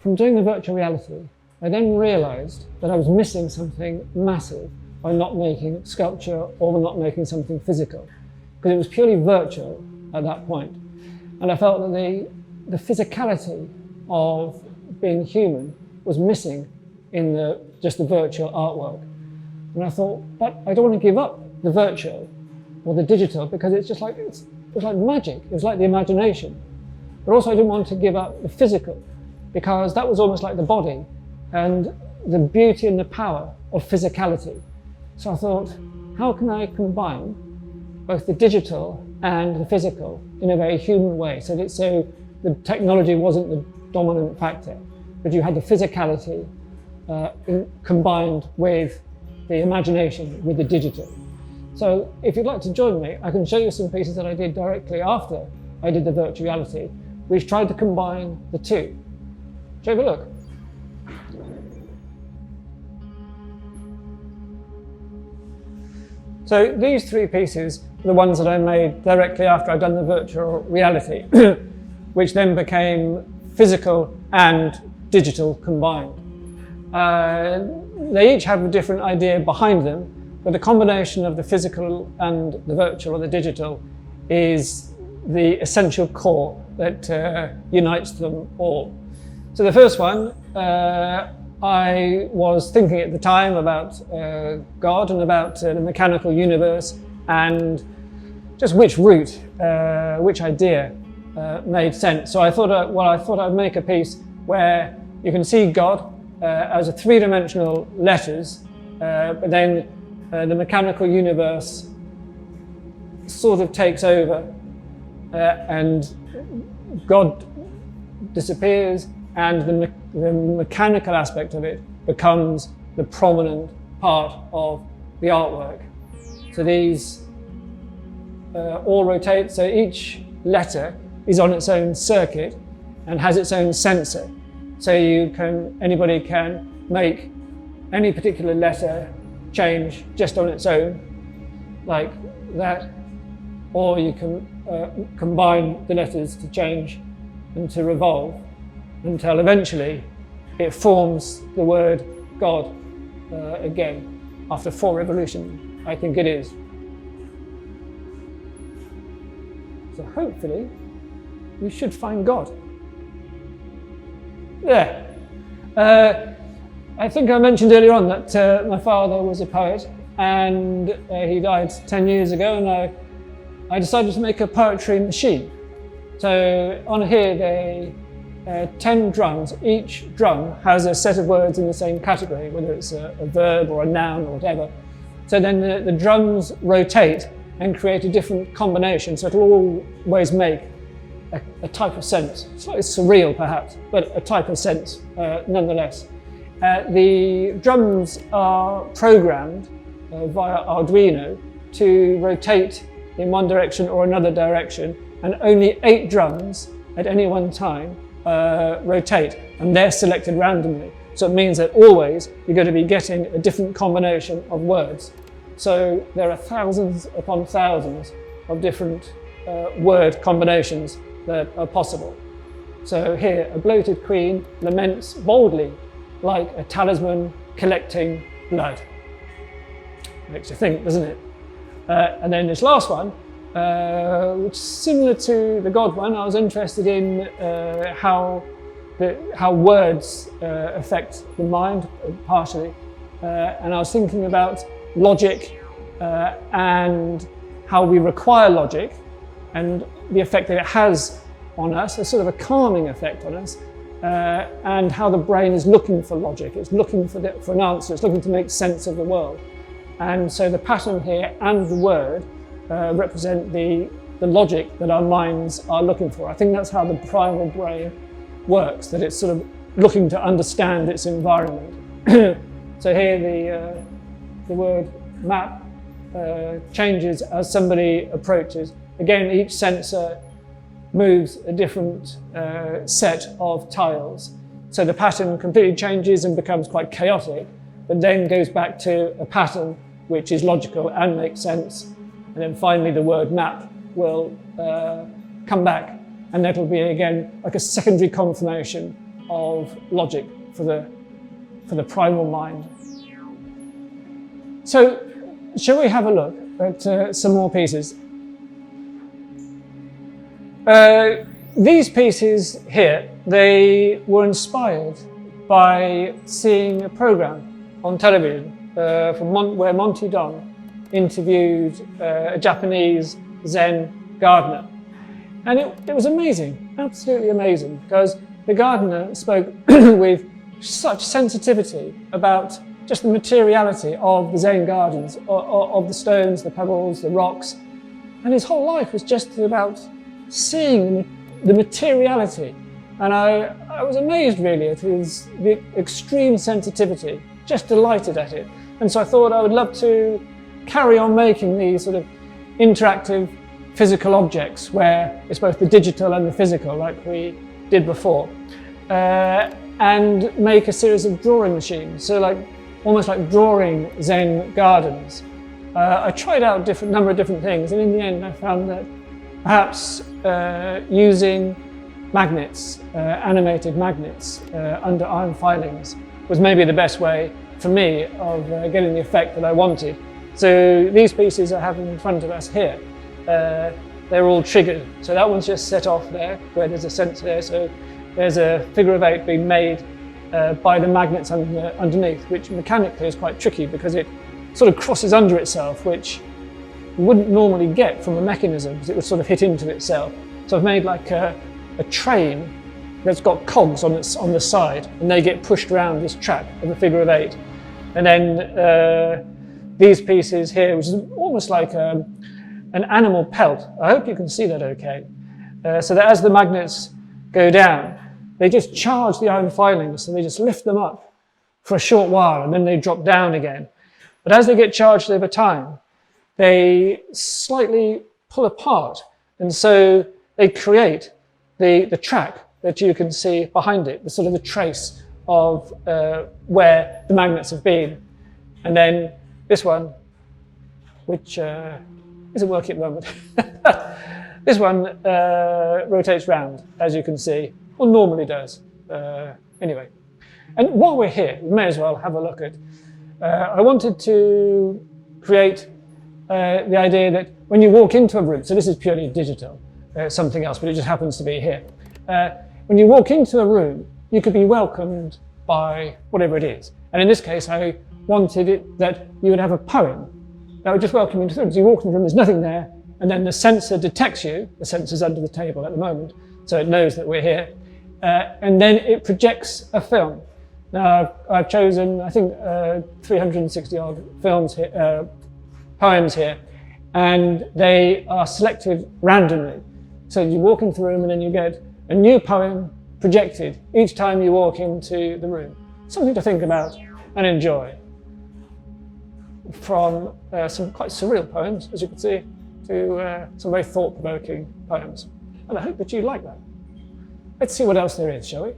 from doing the virtual reality, I then realized that I was missing something massive by not making sculpture or not making something physical, because it was purely virtual at that point. And I felt that the physicality of being human was missing in just the virtual artwork. And I thought, but I don't want to give up the virtual or the digital, because it's just like, it was like magic. It was like the imagination. But also I didn't want to give up the physical, because that was almost like the body and the beauty and the power of physicality. So I thought, how can I combine both the digital and the physical in a very human way, so the technology wasn't the dominant factor, but you had the physicality combined with the imagination, with the digital. So if you'd like to join me, I can show you some pieces that I did directly after I did the virtual reality, which tried to combine the two. Shall we have a look? So these three pieces are the ones that I made directly after I'd done the virtual reality, which then became physical and digital combined. They each have a different idea behind them, but the combination of the physical and the virtual or the digital is the essential core that unites them all. So the first one, I was thinking at the time about God and about the mechanical universe, and just which route, which idea made sense. So I thought, I'd make a piece where you can see God as a three-dimensional letters, but then the mechanical universe sort of takes over, and God disappears, and the mechanical aspect of it becomes the prominent part of the artwork. So these all rotate, so each letter is on its own circuit and has its own sensor. So anybody can make any particular letter change just on its own, like that, or you can combine the letters to change and to revolve until eventually it forms the word God again, after 4 revolutions, I think it is. So hopefully we should find God. There. I think I mentioned earlier on that my father was a poet, and he died 10 years ago, and I decided to make a poetry machine. So on here they 10 drums. Each drum has a set of words in the same category, whether it's a verb or a noun or whatever. So then the drums rotate and create a different combination, so it'll always make a type of sense. Slightly surreal perhaps, but a type of sense nonetheless. The drums are programmed via Arduino to rotate in one direction or another direction, and only 8 drums at any one time rotate, and they're selected randomly. So it means that always you're going to be getting a different combination of words. So there are thousands upon thousands of different word combinations that are possible. So here, a bloated queen laments boldly like a talisman collecting blood. Makes you think, doesn't it? And then this last one, which is similar to the God one. I was interested in how words affect the mind, partially. And I was thinking about logic and how we require logic and the effect that it has on us, a sort of a calming effect on us, and how the brain is looking for logic. It's looking for an answer. It's looking to make sense of the world. And so the pattern here and the word represent the logic that our minds are looking for. I think that's how the primal brain works, that it's sort of looking to understand its environment. So here the word map changes as somebody approaches. Again, each sensor moves a different set of tiles. So the pattern completely changes and becomes quite chaotic, but then goes back to a pattern which is logical and makes sense. And then finally the word map will come back, and that'll be again like a secondary confirmation of logic for the primal mind. So, shall we have a look at some more pieces? These pieces here, they were inspired by seeing a program on television where Monty Don interviewed a Japanese Zen gardener. And it was amazing, absolutely amazing, because the gardener spoke with such sensitivity about just the materiality of the Zen gardens, of the stones, the pebbles, the rocks. And his whole life was just about seeing the materiality. And I was amazed really at the extreme sensitivity, just delighted at it. And so I thought I would love to carry on making these sort of interactive physical objects where it's both the digital and the physical, like we did before, and make a series of drawing machines. So almost like drawing Zen gardens. I tried out a number of different things, and in the end I found that perhaps using magnets, animated magnets under iron filings was maybe the best way for me of getting the effect that I wanted. So these pieces I have in front of us here, they're all triggered. So that one's just set off there, where there's a sensor there. So there's a figure of 8 being made by the magnets underneath, which mechanically is quite tricky because it sort of crosses under itself, which you wouldn't normally get from a mechanism because it would sort of hit into itself. So I've made like a train that's got cogs on the side, and they get pushed around this track of the figure of 8. And then these pieces here, which is almost like an animal pelt. I hope you can see that okay. So that as the magnets go down, they just charge the iron filings, and they just lift them up for a short while, and then they drop down again. But as they get charged over time, they slightly pull apart, and so they create the track that you can see behind it, the sort of the trace of where the magnets have been. And then this one, which isn't working at the moment, this one rotates round, as you can see, or normally does. Anyway, and while we're here, we may as well have a look at, I wanted to create the idea that when you walk into a room, so this is purely digital, something else, but it just happens to be here. When you walk into a room, you could be welcomed by whatever it is. And in this case, I wanted it that you would have a poem that would just welcome you into the room. So you walk in the room, there's nothing there, and then the sensor detects you. The sensor's under the table at the moment, so it knows that we're here. And then it projects a film. Now, I've chosen, I think, 360 odd films here, poems here, and they are selected randomly. So you walk into the room and then you get a new poem projected each time you walk into the room. Something to think about and enjoy. From some quite surreal poems, as you can see, to some very thought-provoking poems. And I hope that you like that. Let's see what else there is, shall we?